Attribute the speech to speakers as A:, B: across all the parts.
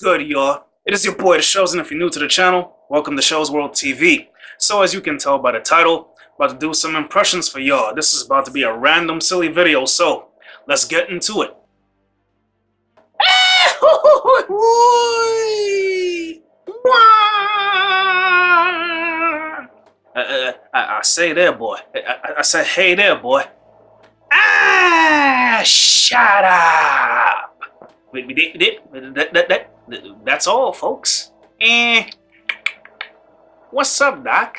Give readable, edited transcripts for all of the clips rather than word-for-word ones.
A: good, y'all? It is your boy, The Shows, and if you're new to the channel, welcome to Shows World TV. So, as you can tell by the title, about to do some impressions for y'all. This is about to be a random, silly video, so let's get into it. I say there, boy. I said, hey there, boy. Shut up. That's all, folks. What's up, Doc?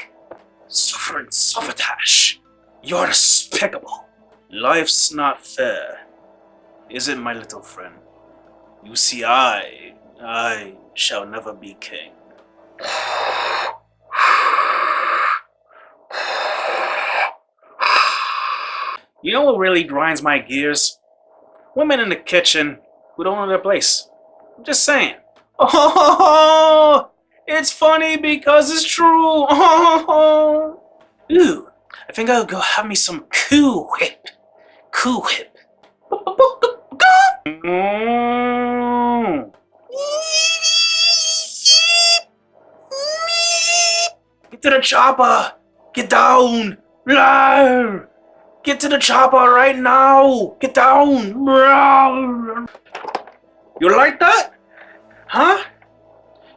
A: Suffering Suffetash. You're despicable. Life's not fair. Is it, my little friend? You see, I shall never be king. You know what really grinds my gears? Women in the kitchen who don't know their place. I'm just saying. Oh, it's funny because it's true. Oh, ooh, I think I'll go have me some Cool Whip. Cool Whip. Get to the chopper. Get down. Rawr. Get to the chopper right now! Get down! You like that? Huh?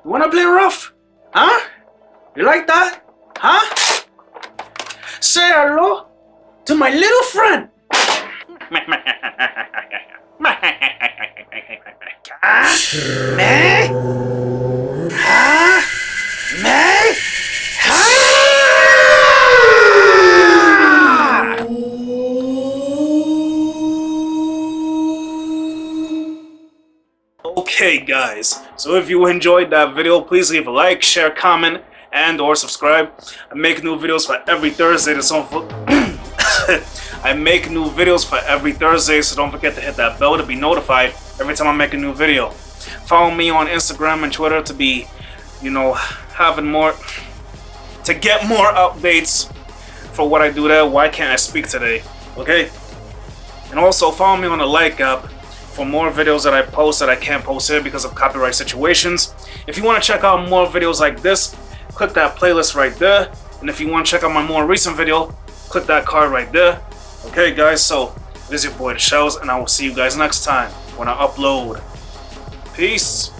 A: You wanna play rough? Huh? You like that? Huh? Say hello to my little friend! Me? Huh? Me? Okay guys, so if you enjoyed that video, please leave a like, share, comment, and or subscribe. I make new videos for every Thursday, I make new videos for every Thursday, so don't forget to hit that bell to be notified every time I make a new video. Follow me on Instagram and Twitter to be, having more, to get more updates for what I do there. Why can't I speak today? Okay? And also follow me on the Like app for more videos that I post that I can't post here because of copyright situations. If you want to check out more videos like this, click that playlist right there. And if you want to check out my more recent video, click that card right there. Okay guys, so this is your boy The Shows, and I will see you guys next time when I upload. Peace.